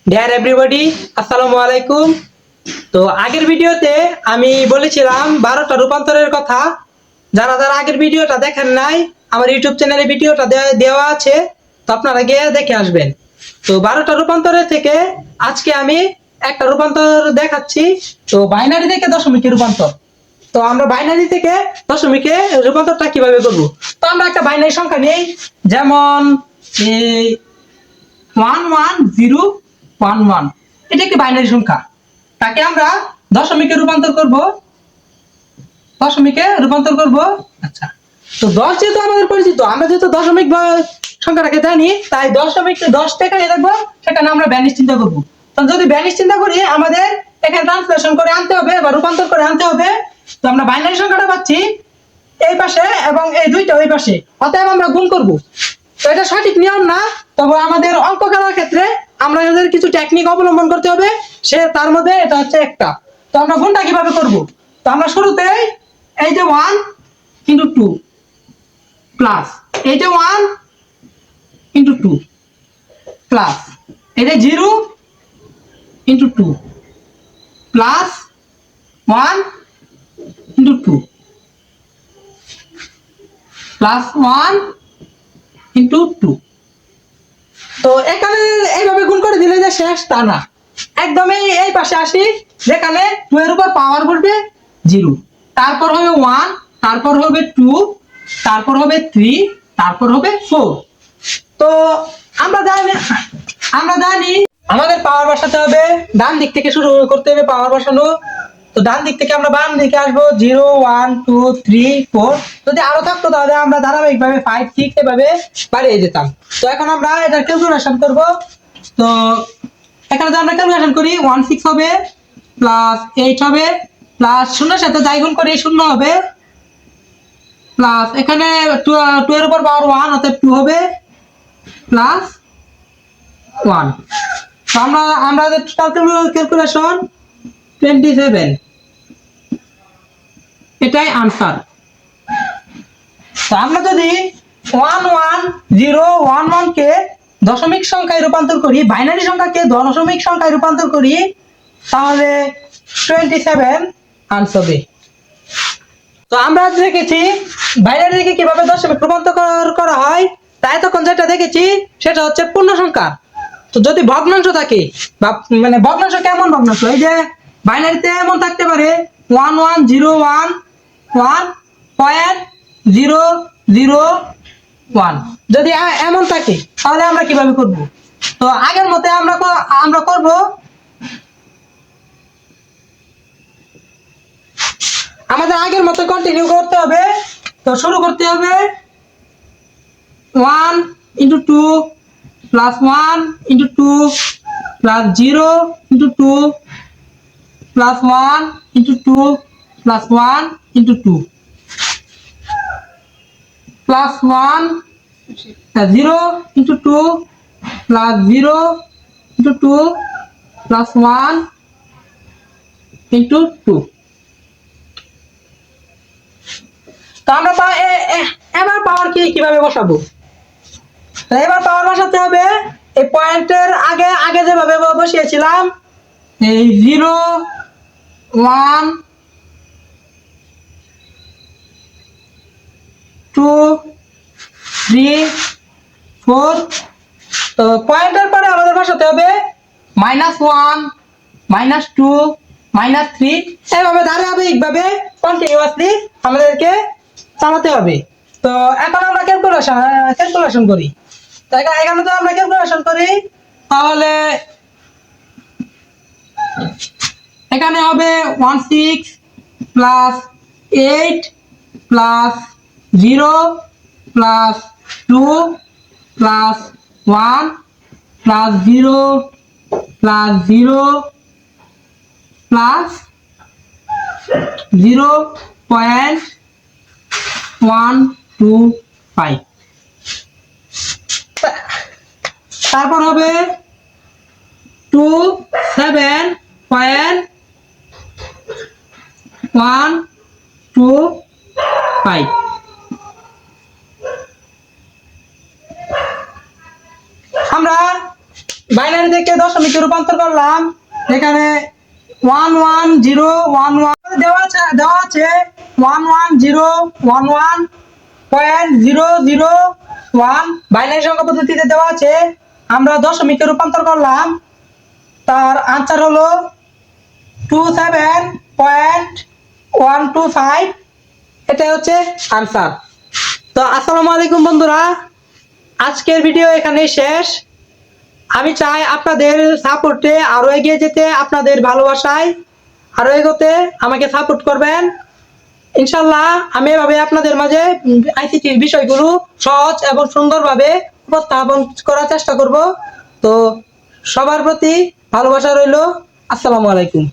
Deer everybody, আসসালামু আলাইকুম। তো আগের ভিডিওতে আমি বলেছিলাম 12টা রূপান্তরের কথা। যারা যারা আগের ভিডিওটা দেখেন নাই, আমার ইউটিউব চ্যানেলে ভিডিওটা দেওয়া আছে, তো আপনারা গিয়ে দেখে আসবেন। তো 12টা রূপান্তরের থেকে আজকে আমি একটা রূপান্তর দেখাচ্ছি। তো বাইনারি থেকে দশমিকের রূপান্তর। তো আমরা বাইনারি থেকে দশমিকে রূপান্তরটা কিভাবে করব? তো আমরা একটা বাইনারি সংখ্যা নেই, যেমন এই 11011। এটা একটি বাইনারি সংখ্যা, তাকে আমরা দশমিকে রূপান্তর করব। আচ্ছা, তো 10 যেহেতু আমাদের পরিচিত, আমরা যেহেতু দশমিক বা সংখ্যাটাকে জানি, তাই দশমিক 10 টাকা রাখবো, সেখানে আমরা ব্যানিশ চিন্তা করব। তো যদি ব্যানিশ চিন্তা করি, আমাদের এখানে ট্রান্সলেশন করে আনতে হবে বা রূপান্তর করে আনতে হবে। তো আমরা বাইনারি সংখ্যাটা পাচ্ছি এই পাশে এবং এই দুইটা ওই পাশে, অতএব আমরা গুণ করব। তো এটা সঠিক নিয়ম না, তবে আমাদের অঙ্ক করার ক্ষেত্রে আমাদের কিছু টেকনিক অবলম্বন করতে হবে, তার মধ্যে এটা হচ্ছে একটা। তো আমরা গুণটা কিভাবে করব? তো আমরা শুরুতে এই যে 1 ইন্টু 2 প্লাস এই যে 1 ইন্টু 2 প্লাস এই যে 0 into 2 plus 1 into 2 plus 1 into 2। তো এখানে এইভাবে গুণ করে দিলে যে শেষ তা না, একদমই এই পাশে আসি, যেখানে 2 এর উপর পাওয়ার বসবে 0, তারপর হবে 1, তারপর হবে 2, তারপর হবে 3, তারপর হবে 4। তো আমরা জানি আমাদের পাওয়ার বসাতে হবে, ডান দিক থেকে শুরু করতে হবে পাওয়ার বসানো। তো ডান দিক থেকে আমরা বাম দিকে আসবো, 0 1 2 3 4। যদি আরো থাকতো তাহলে আমরা ধারাবাহিকভাবে 5 6 এভাবে বাড়িয়ে যেতাম। তো এখন আমরা এটা ক্যালকুলেশন করব। তো এখানে যদি আমরা ক্যালকুলেশন করি, 1 6 হবে প্লাস 8 হবে প্লাস শূন্যের সাথে যাই গুণ করি 0 হবে প্লাস এখানে 2 এর উপর পাওয়ার 1, অর্থাৎ 2 হবে প্লাস 1। তো আমরা টোটাল ক্যালকুলেশন 27, এটাই आंसर। তো আমরা যদি 11011 কে দশমিক সংখ্যায় রূপান্তর করি, বাইনারি সংখ্যাকে দশমিক সংখ্যায় রূপান্তর করি, তাহলে 27 आंसर হবে। তো আমরা দেখেছি বাইনারিকে কিভাবে দশমিক রূপান্তর করা হয়, তাই তখন যেটা দেখেছি সেটা হচ্ছে পূর্ণ সংখ্যা। তো যদি ভগ্নাংশ থাকে, বা মানে ভগ্নাংশ কেমন ভগ্নাংশ, এই যে বাইনারিতে এমন থাকতে পারে 1101.001। যদি এমন থাকে তাহলে আমরা কিভাবে করব? তো আগের মতে আমরা করব, আমাদের আগের মতো কন্টিনিউ করতে হবে। তো শুরু করতে হবে 1 into 2 plus 1 into 2 plus 0 into 2 plus 1 into 2 plus 1 into 2 plus 1 0 into 2 plus 0 into 2 plus 1 into 2। তো আমরা এবার পাওয়ার কিভাবে বসাবো? তো এবার পাওয়ার বসাতে হবে এই পয়েন্টের আগে আগে যেভাবে বসিয়েছিলাম, এই 0 1 2 3 4। তো পয়েন্টের পরে আমাদের বসাতে হবে -1 -2 -3, এইভাবে ধারাবাহিকভাবে কন্টিনিউয়াসলি আমাদেরকে চালাতে হবে। তো এখন আমরা ক্যালকুলেশন করি। তো এখানে তো আমরা ক্যালকুলেশন করি, তাহলে এখানে হবে 16 plus 8 plus 0 plus 2 plus 1 plus 0 plus 0 plus 0.125। তারপর হবে 27.125। আমরা বাইনারি থেকে দশমিকে রূপান্তর করলাম। এখানে 11011 দেওয়া আছে 11011.001 বাইনারি সংখ্যা পদ্ধতিতে দেওয়া আছে। আমরা দশমিকে রূপান্তর করলাম, তার আনসার হলো 27.125। এটা হচ্ছে আনসার। তো আসসালামু আলাইকুম বন্ধুরা, আজকের ভিডিও এখানেই শেষ। আমি চাই আপনাদের সাপোর্টে আরো এগিয়ে যেতে, আপনাদের ভালোবাসায় আরো এগোতে আমাকে সাপোর্ট করবেন ইনশাল্লাহ। আমি এভাবে আপনাদের মাঝে আইসিটির বিষয়গুলো সহজ এবং সুন্দরভাবে উপস্থাপন করার চেষ্টা করব। তো সবার প্রতি ভালোবাসা রইল। আসসালামু আলাইকুম।